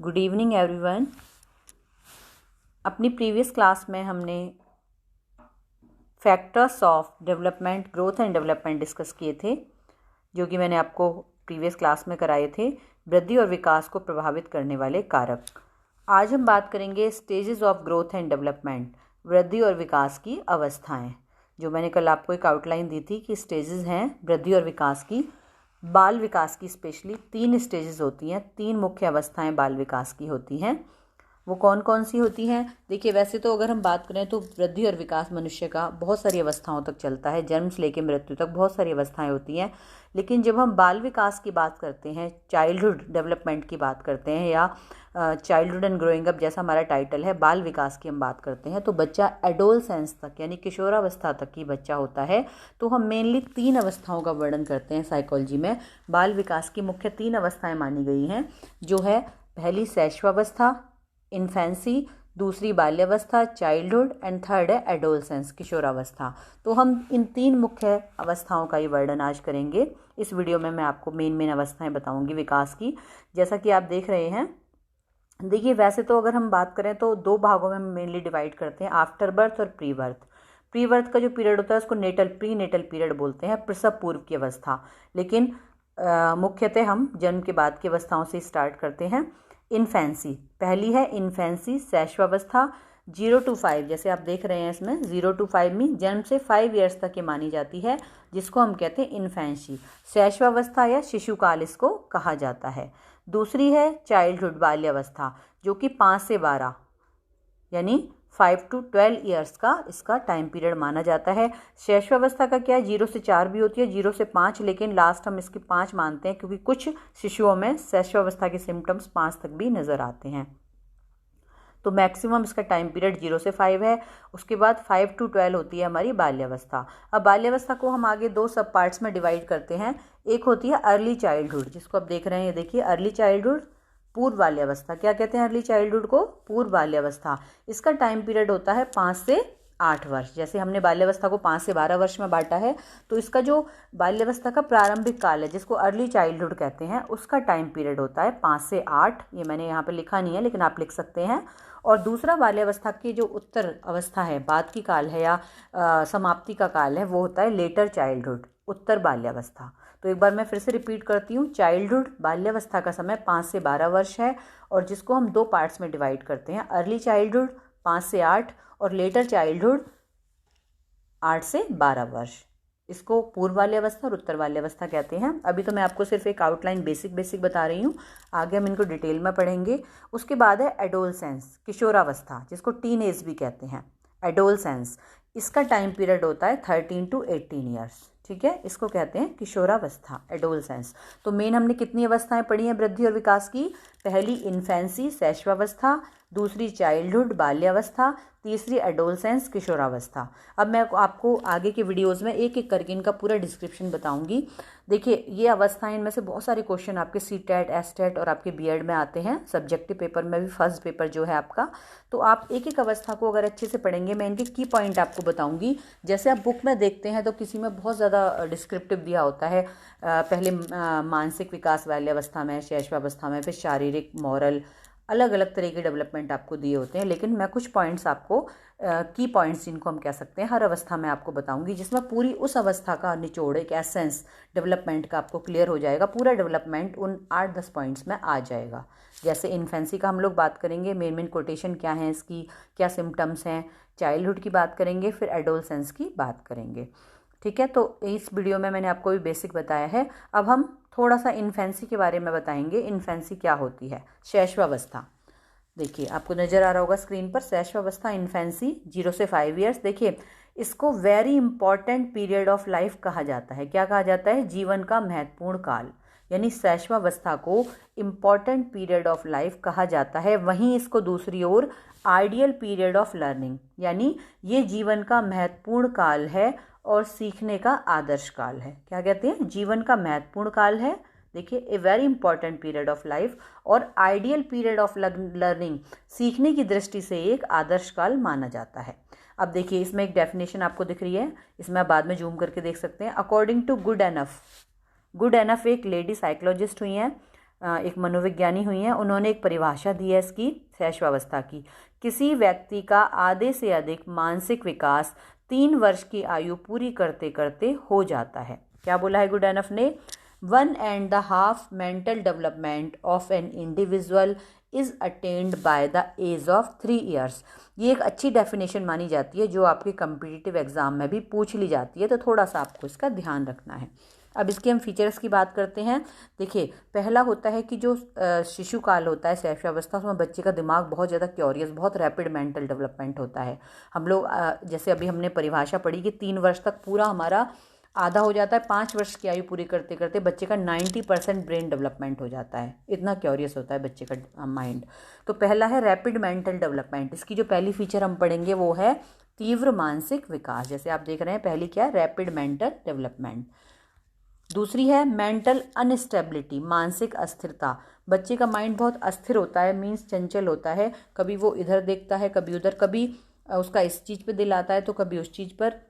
Good evening everyone. अपनी previous class में हमने factors of development, growth and development discuss किए थे, जो कि मैंने आपको प्रीवियस क्लास में कराए थे, वृद्धि और विकास को प्रभावित करने वाले कारक। आज हम बात करेंगे stages of growth and development, वृद्धि और विकास की अवस्थाएं। जो मैंने कल आपको एक आउटलाइन दी थी कि स्टेजेस हैं वृद्धि और विकास की। बाल विकास की स्पेशली 3 स्टेजेस होती हैं, 3 मुख्य अवस्थाएं बाल विकास की होती हैं। वो कौन कौन सी होती हैं? देखिए, वैसे तो अगर हम बात करें तो वृद्धि और विकास मनुष्य का बहुत सारी अवस्थाओं तक चलता है, जन्म से लेकर मृत्यु तक बहुत सारी अवस्थाएं होती हैं। लेकिन जब हम बाल विकास की बात करते हैं, चाइल्डहुड डेवलपमेंट की बात करते हैं, या चाइल्डहुड एंड ग्रोइंग अप जैसा हमारा टाइटल है, बाल विकास की हम बात करते हैं, तो बच्चा एडोलसेंस तक यानी किशोरावस्था तक की बच्चा होता है। तो हम मेनली 3 अवस्थाओं का वर्णन करते हैं साइकोलॉजी में। बाल विकास की मुख्य 3 अवस्थाएं मानी गई हैं, जो है पहली शैशवावस्था, इन्फेंसी, दूसरी बाल्यावस्था चाइल्डहुड, एंड थर्ड है एडोलसेंस किशोरावस्था। तो हम इन 3 मुख्य अवस्थाओं का ही वर्णन आज करेंगे। इस वीडियो में मैं आपको मेन अवस्थाएं बताऊंगी विकास की, जैसा कि आप देख रहे हैं। देखिए, वैसे तो अगर हम बात करें तो 2 भागों में मेनली डिवाइड करते हैं, आफ्टर बर्थ और प्री बर्थ। प्री बर्थ का जो पीरियड होता है उसको प्री नेटल पीरियड बोलते हैं, प्रसव पूर्व की अवस्था। लेकिन मुख्यतः हम जन्म के बाद की अवस्थाओं से स्टार्ट करते हैं। इन्फेंसी पहली है, इन्फेंसी शैशवावस्था 0 to 5, जैसे आप देख रहे हैं इसमें 0 to 5 में जन्म से 5 ईयर्स तक ये मानी जाती है, जिसको हम कहते हैं इन्फेंसी, शैशवावस्था या शिशुकाल इसको कहा जाता है। दूसरी है चाइल्डहुड बाल्यावस्था, जो कि 5 से 12 यानी 5 to 12 ईयर्स का इसका टाइम पीरियड माना जाता है। शैशवावस्था का क्या है, 0 से 4 भी होती है, 0 से 5, लेकिन लास्ट हम इसकी 5 मानते हैं क्योंकि कुछ शिशुओं में शैशवावस्था के सिम्टम्स 5 तक भी नज़र आते हैं। तो मैक्सिमम इसका टाइम पीरियड 0 से 5 है। उसके बाद 5 to 12 होती है हमारी बाल्यावस्था। अब बाल्यावस्था को हम आगे 2 सब पार्ट्स में डिवाइड करते हैं। एक होती है अर्ली चाइल्डहुड, जिसको आप देख रहे हैं, ये देखिए अर्ली चाइल्डहुड, पूर्व बाल्यावस्था। क्या कहते हैं अर्ली चाइल्डहुड को? पूर्व बाल्यावस्था। इसका टाइम पीरियड होता है 5 से 8 वर्ष। जैसे हमने बाल्यावस्था को 5 से 12 वर्ष में बांटा है, तो इसका जो बाल्यावस्था का प्रारंभिक काल है, जिसको अर्ली चाइल्डहुड कहते हैं, उसका टाइम पीरियड होता है 5 से 8। ये मैंने यहाँ पे लिखा नहीं है, लेकिन आप लिख सकते हैं। और दूसरा बाल्यावस्था की जो उत्तर अवस्था है, बाद की काल है या समाप्ति का काल है, वो होता है लेटर चाइल्डहुड, उत्तर बाल्यावस्था। तो एक बार मैं फिर से रिपीट करती हूँ, चाइल्डहुड बाल्यावस्था का समय 5 से 12 वर्ष है, और जिसको हम 2 पार्ट्स में डिवाइड करते हैं, अर्ली चाइल्डहुड 5 से 8 और लेटर चाइल्डहुड 8 से 12 वर्ष। इसको पूर्व बाल्यावस्था और उत्तर बाल्यावस्था कहते हैं। अभी तो मैं आपको सिर्फ एक आउटलाइन बेसिक बता रही हूँ, आगे हम इनको डिटेल में पढ़ेंगे। उसके बाद है एडोलसेंस, किशोरावस्था, जिसको टीन एज भी कहते हैं। एडोलसेंस, इसका टाइम पीरियड होता है 13 to 18 ईयर्स। ठीक है, इसको कहते हैं किशोरावस्था, एडोलसेंस। तो मेन हमने कितनी अवस्थाएं पढ़ी हैं वृद्धि और विकास की? पहली इन्फेंसी शैशवावस्था, दूसरी चाइल्डहुड बाल्यावस्था, तीसरी एडोलसेंस किशोरावस्था। अब मैं आपको आगे के वीडियोस में एक एक करके इनका पूरा डिस्क्रिप्शन बताऊंगी। देखिए, ये अवस्थाएं, इनमें से बहुत सारे क्वेश्चन आपके सीटेट, एसटेट और आपके बीएड में आते हैं, सब्जेक्टिव पेपर में भी, फर्स्ट पेपर जो है आपका। तो आप एक एक अवस्था को अगर अच्छे से पढ़ेंगे, मैं इनके की पॉइंट आपको बताऊंगी। जैसे आप बुक में देखते हैं तो किसी में बहुत ज़्यादा डिस्क्रिप्टिव दिया होता है, पहले मानसिक विकास बाल्यावस्था में, शैशवावस्था में, फिर शारीरिक, मॉरल, अलग अलग तरह के डेवलपमेंट आपको दिए होते हैं। लेकिन मैं कुछ पॉइंट्स आपको, की पॉइंट्स जिनको हम कह सकते हैं, हर अवस्था में आपको बताऊंगी, जिसमें पूरी उस अवस्था का निचोड़, एक एसेंस डेवलपमेंट का आपको क्लियर हो जाएगा। पूरा डेवलपमेंट उन 8-10 पॉइंट्स में आ जाएगा। जैसे इन्फेंसी का हम लोग बात करेंगे, मेन कोटेशन क्या है इसकी, क्या सिम्टम्स हैं। चाइल्डहुड की बात करेंगे, फिर एडोलसेंस की बात करेंगे। ठीक है, तो इस वीडियो में मैंने आपको भी बेसिक बताया है। अब हम थोड़ा सा इन्फेंसी के बारे में बताएंगे। इन्फेंसी क्या होती है? शैशवावस्था। देखिए, आपको नज़र आ रहा होगा स्क्रीन पर, शैशवावस्था, इन्फेंसी 0 से 5 ईयर्स। देखिए, इसको very important period of life कहा जाता है। क्या कहा जाता है? जीवन का महत्वपूर्ण काल, यानी शैशवावस्था को इम्पॉर्टेंट पीरियड ऑफ लाइफ कहा जाता है। वहीं इसको दूसरी ओर आइडियल पीरियड ऑफ लर्निंग, यानी ये जीवन का महत्वपूर्ण काल है और सीखने का आदर्श काल है। क्या कहते हैं? जीवन का महत्वपूर्ण काल है। देखिए, a very important period of life, और आइडियल पीरियड ऑफ लर्निंग, सीखने की दृष्टि से एक आदर्श काल माना जाता है। अब देखिए, इसमें एक डेफिनेशन आपको दिख रही है, इसमें आप बाद में जूम करके देख सकते हैं। अकॉर्डिंग टू गुड एनफ एक लेडी साइकोलॉजिस्ट हुई हैं, एक मनोविज्ञानी हुई हैं, उन्होंने एक परिभाषा दी है इसकी शैशवावस्था की। किसी व्यक्ति का आधे से अधिक मानसिक विकास 3 वर्ष की आयु पूरी करते करते हो जाता है। क्या बोला है गुडएनफ ने? 1.5 mental development of an individual is attained by the age of 3 years. ये एक अच्छी डेफिनेशन मानी जाती है जो आपके कम्पिटिटिव एग्जाम में भी पूछ ली जाती है, तो थोड़ा सा आपको इसका ध्यान रखना है। अब इसके हम फीचर्स की बात करते हैं। देखिए, पहला होता है कि जो शिशु काल होता है, शैशवावस्था, उसमें बच्चे का दिमाग बहुत ज़्यादा क्यूरियस, बहुत रैपिड मेंटल डेवलपमेंट होता है। हम लोग जैसे अभी हमने परिभाषा पढ़ी कि 3 वर्ष तक पूरा हमारा आधा हो जाता है, 5 वर्ष की आयु पूरी करते करते बच्चे का 90% ब्रेन डेवलपमेंट हो जाता है। इतना क्यूरियस होता है बच्चे का माइंड। तो पहला है रैपिड मेंटल डेवलपमेंट। इसकी जो पहली फीचर हम पढ़ेंगे वो है तीव्र मानसिक विकास। जैसे आप देख रहे हैं, पहली क्या है? Rapid mental development. दूसरी है मेंटल अनस्टेबिलिटी, मानसिक अस्थिरता। बच्चे का माइंड बहुत अस्थिर होता है, मीन्स चंचल होता है। कभी वो इधर देखता है, कभी उधर, कभी उसका इस चीज़ पे दिल आता है तो कभी उस चीज़ पर।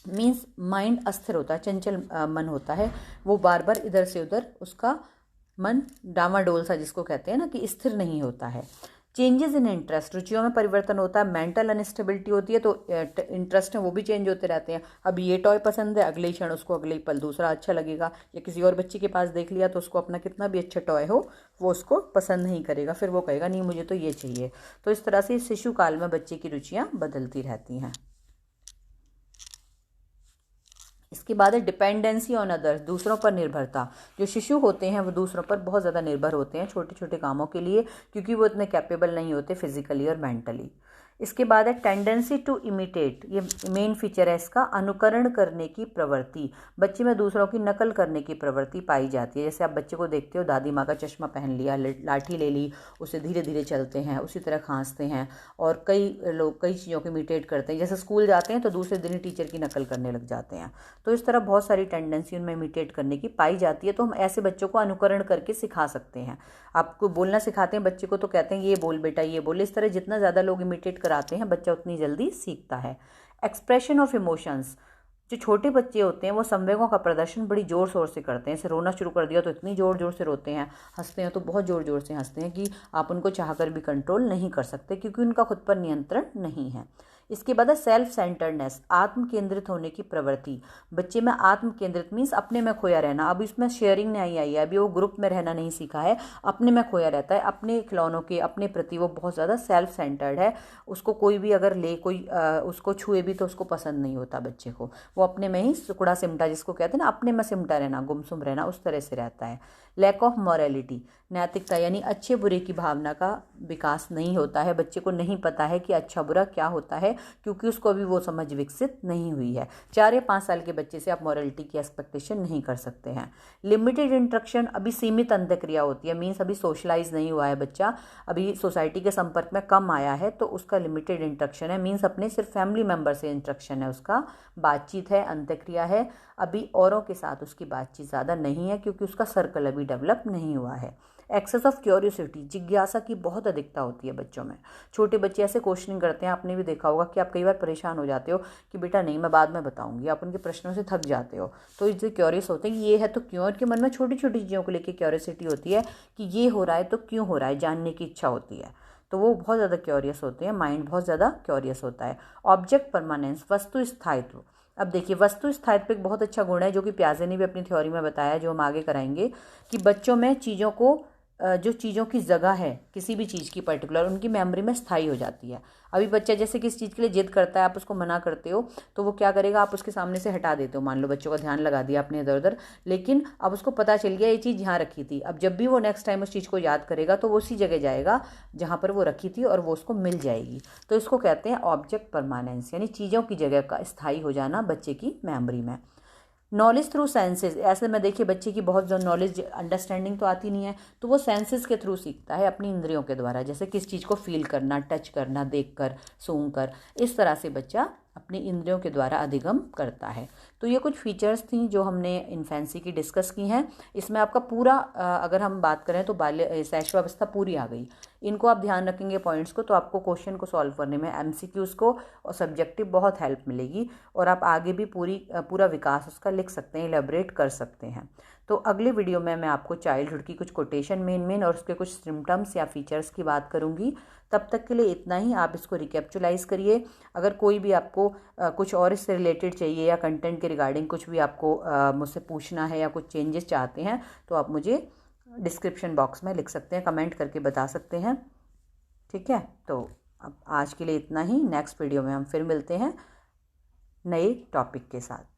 मीन्स माइंड अस्थिर होता है, चंचल मन होता है। वो बार बार इधर से उधर, उसका मन डामाडोल सा जिसको कहते हैं ना, कि स्थिर नहीं होता है। चेंजेस इन इंटरेस्ट, रुचियों में परिवर्तन होता है। मेंटल अनस्टेबिलिटी होती है तो इंटरेस्ट है वो भी चेंज होते रहते हैं। अब ये टॉय पसंद है, अगले क्षण उसको अगले ही पल दूसरा अच्छा लगेगा, या किसी और बच्चे के पास देख लिया तो उसको अपना कितना भी अच्छा टॉय हो वो उसको पसंद नहीं करेगा, फिर वो कहेगा नहीं मुझे तो ये चाहिए। तो इस तरह से शिशु काल में बच्चे की रुचियाँ बदलती रहती हैं। इसके बाद है डिपेंडेंसी ऑन अदर्स, दूसरों पर निर्भरता। जो शिशु होते हैं वो दूसरों पर बहुत ज़्यादा निर्भर होते हैं छोटे छोटे कामों के लिए, क्योंकि वो इतने कैपेबल नहीं होते फिजिकली और मेंटली। इसके बाद है टेंडेंसी टू इमिटेट, ये मेन फीचर है इसका, अनुकरण करने की प्रवृत्ति। बच्चे में दूसरों की नकल करने की प्रवृत्ति पाई जाती है। जैसे आप बच्चे को देखते हो, दादी माँ का चश्मा पहन लिया, लाठी ले ली, उसे धीरे धीरे चलते हैं, उसी तरह खांसते हैं, और कई लोग कई चीज़ों को इमिटेट करते हैं। जैसे स्कूल जाते हैं तो दूसरे दिन ही टीचर की नकल करने लग जाते हैं। तो इस तरह बहुत सारी टेंडेंसी उनमें इमिटेट करने की पाई जाती है। तो हम ऐसे बच्चों को अनुकरण करके सिखा सकते हैं। आपको बोलना सिखाते हैं बच्चे को तो कहते हैं ये बोल बेटा, ये बोल। इस तरह जितना ज़्यादा लोग इमिटेट कराते हैं बच्चा उतनी जल्दी सीखता है। एक्सप्रेशन ऑफ इमोशंस, जो छोटे बच्चे होते हैं वो संवेगों का प्रदर्शन बड़ी ज़ोर शोर से करते हैं। जैसे रोना शुरू कर दिया तो इतनी ज़ोर ज़ोर से रोते हैं, हंसते हैं तो बहुत ज़ोर ज़ोर से हंसते हैं कि आप उनको चाहकर भी कंट्रोल नहीं कर सकते, क्योंकि उनका खुद पर नियंत्रण नहीं है। इसके बाद है सेल्फ सेंटर्डनेस, आत्म केंद्रित होने की प्रवृत्ति। बच्चे में आत्म केंद्रित मीन्स अपने में खोया रहना। अब इसमें शेयरिंग नहीं आई है, अभी वो ग्रुप में रहना नहीं सीखा है, अपने में खोया रहता है, अपने खिलौनों के अपने प्रति वो बहुत ज़्यादा सेल्फ सेंटर्ड है। उसको कोई भी अगर ले, कोई उसको छुए भी तो उसको पसंद नहीं होता बच्चे को। वो अपने में ही सुकड़ा सिमटा, जिसको कहते हैं ना, अपने में सिमटा रहना, गुमसुम रहना, उस तरह से रहता है। लैक ऑफ मॉरलिटी, नैतिकता यानी अच्छे बुरे की भावना का विकास नहीं होता है। बच्चे को नहीं पता है कि अच्छा बुरा क्या होता है, क्योंकि उसको अभी वो समझ विकसित नहीं हुई है। 4 या 5 साल के बच्चे से आप मॉरलिटी की एक्सपेक्टेशन नहीं कर सकते हैं। लिमिटेड इंट्रक्शन, अभी सीमित अंतःक्रिया होती है, मीन्स अभी सोशलाइज नहीं हुआ है बच्चा, अभी सोसाइटी के संपर्क में कम आया है, तो उसका लिमिटेड इंट्रक्शन है, मीन्स अपने सिर्फ फैमिली मेम्बर से इंट्रक्शन है उसका, बातचीत है, अंतःक्रिया है। अभी औरों के साथ उसकी बातचीत ज़्यादा नहीं है, क्योंकि उसका सर्कल अभी डेवलप नहीं हुआ है। एक्सेस ऑफ क्यूरियोसिटी, जिज्ञासा की बहुत अधिकता होती है बच्चों में। छोटे बच्चे ऐसे क्वेश्चनिंग करते हैं, आपने भी देखा होगा कि आप कई बार परेशान हो जाते हो कि बेटा नहीं मैं बाद में बताऊंगी, आप उनके प्रश्नों से थक जाते हो। तो इससे क्यूरियस होते हैं कि ये है तो क्यों, उनके मन में छोटी छोटी चीज़ों को लेकर क्यूरियोसिटी होती है कि ये हो रहा है तो क्यों हो रहा है, जानने की इच्छा होती है। तो वो बहुत ज़्यादा क्यूरियस होते हैं, माइंड बहुत ज़्यादा क्यूरियस होता है। ऑब्जेक्ट परमानेंस, वस्तु स्थायित्व। अब देखिए, वस्तु स्थायित्व एक बहुत अच्छा गुण है जो कि प्याजे ने भी अपनी थ्योरी में बताया, जो हम आगे कराएंगे, कि बच्चों में चीज़ों को, जो चीज़ों की जगह है किसी भी चीज़ की पर्टिकुलर, उनकी मेमोरी में स्थायी हो जाती है। अभी बच्चा जैसे किस चीज़ के लिए जिद करता है, आप उसको मना करते हो तो वो क्या करेगा, आप उसके सामने से हटा देते हो। मान लो बच्चों का ध्यान लगा दिया आपने इधर उधर, लेकिन अब उसको पता चल गया ये चीज़ यहाँ रखी थी। अब जब भी वो नेक्स्ट टाइम उस चीज़ को याद करेगा तो वो उसी जगह जाएगा जहाँ पर वो रखी थी और वो उसको मिल जाएगी। तो इसको कहते हैं ऑब्जेक्ट परमानेंस, यानी चीज़ों की जगह का स्थायी हो जाना बच्चे की मेमोरी में। नॉलेज थ्रू सेंसेस, ऐसे में देखिए बच्चे की बहुत ज़्यादा नॉलेज, अंडरस्टैंडिंग तो आती नहीं है, तो वो सेंसेस के थ्रू सीखता है, अपनी इंद्रियों के द्वारा। जैसे किस चीज़ को फील करना, टच करना, देखकर, सूंघकर, इस तरह से बच्चा अपनी इंद्रियों के द्वारा अधिगम करता है। तो ये कुछ फीचर्स थी जो हमने इन्फेंसी की डिस्कस की हैं। इसमें आपका पूरा अगर हम बात करें तो बाल्य शैशवावस्था पूरी आ गई। इनको आप ध्यान रखेंगे पॉइंट्स को, तो आपको क्वेश्चन को सॉल्व करने में, एमसीक्यूज़ को और सब्जेक्टिव बहुत हेल्प मिलेगी, और आप आगे भी पूरा विकास उसका लिख सकते हैं, इलेबोरेट कर सकते हैं। तो अगले वीडियो में मैं आपको चाइल्डहुड की कुछ कोटेशन मेन और उसके कुछ सिम्टम्स या फीचर्स की बात करूँगी। तब तक के लिए इतना ही। आप इसको रिकैप्चुलाइज करिए। अगर कोई भी आपको कुछ और इससे रिलेटेड चाहिए या कंटेंट के रिगार्डिंग कुछ भी आपको मुझसे पूछना है या कुछ चेंजेस चाहते हैं तो आप मुझे डिस्क्रिप्शन बॉक्स में लिख सकते हैं, कमेंट करके बता सकते हैं। ठीक है, तो अब आज के लिए इतना ही। नेक्स्ट वीडियो में हम फिर मिलते हैं नए टॉपिक के साथ।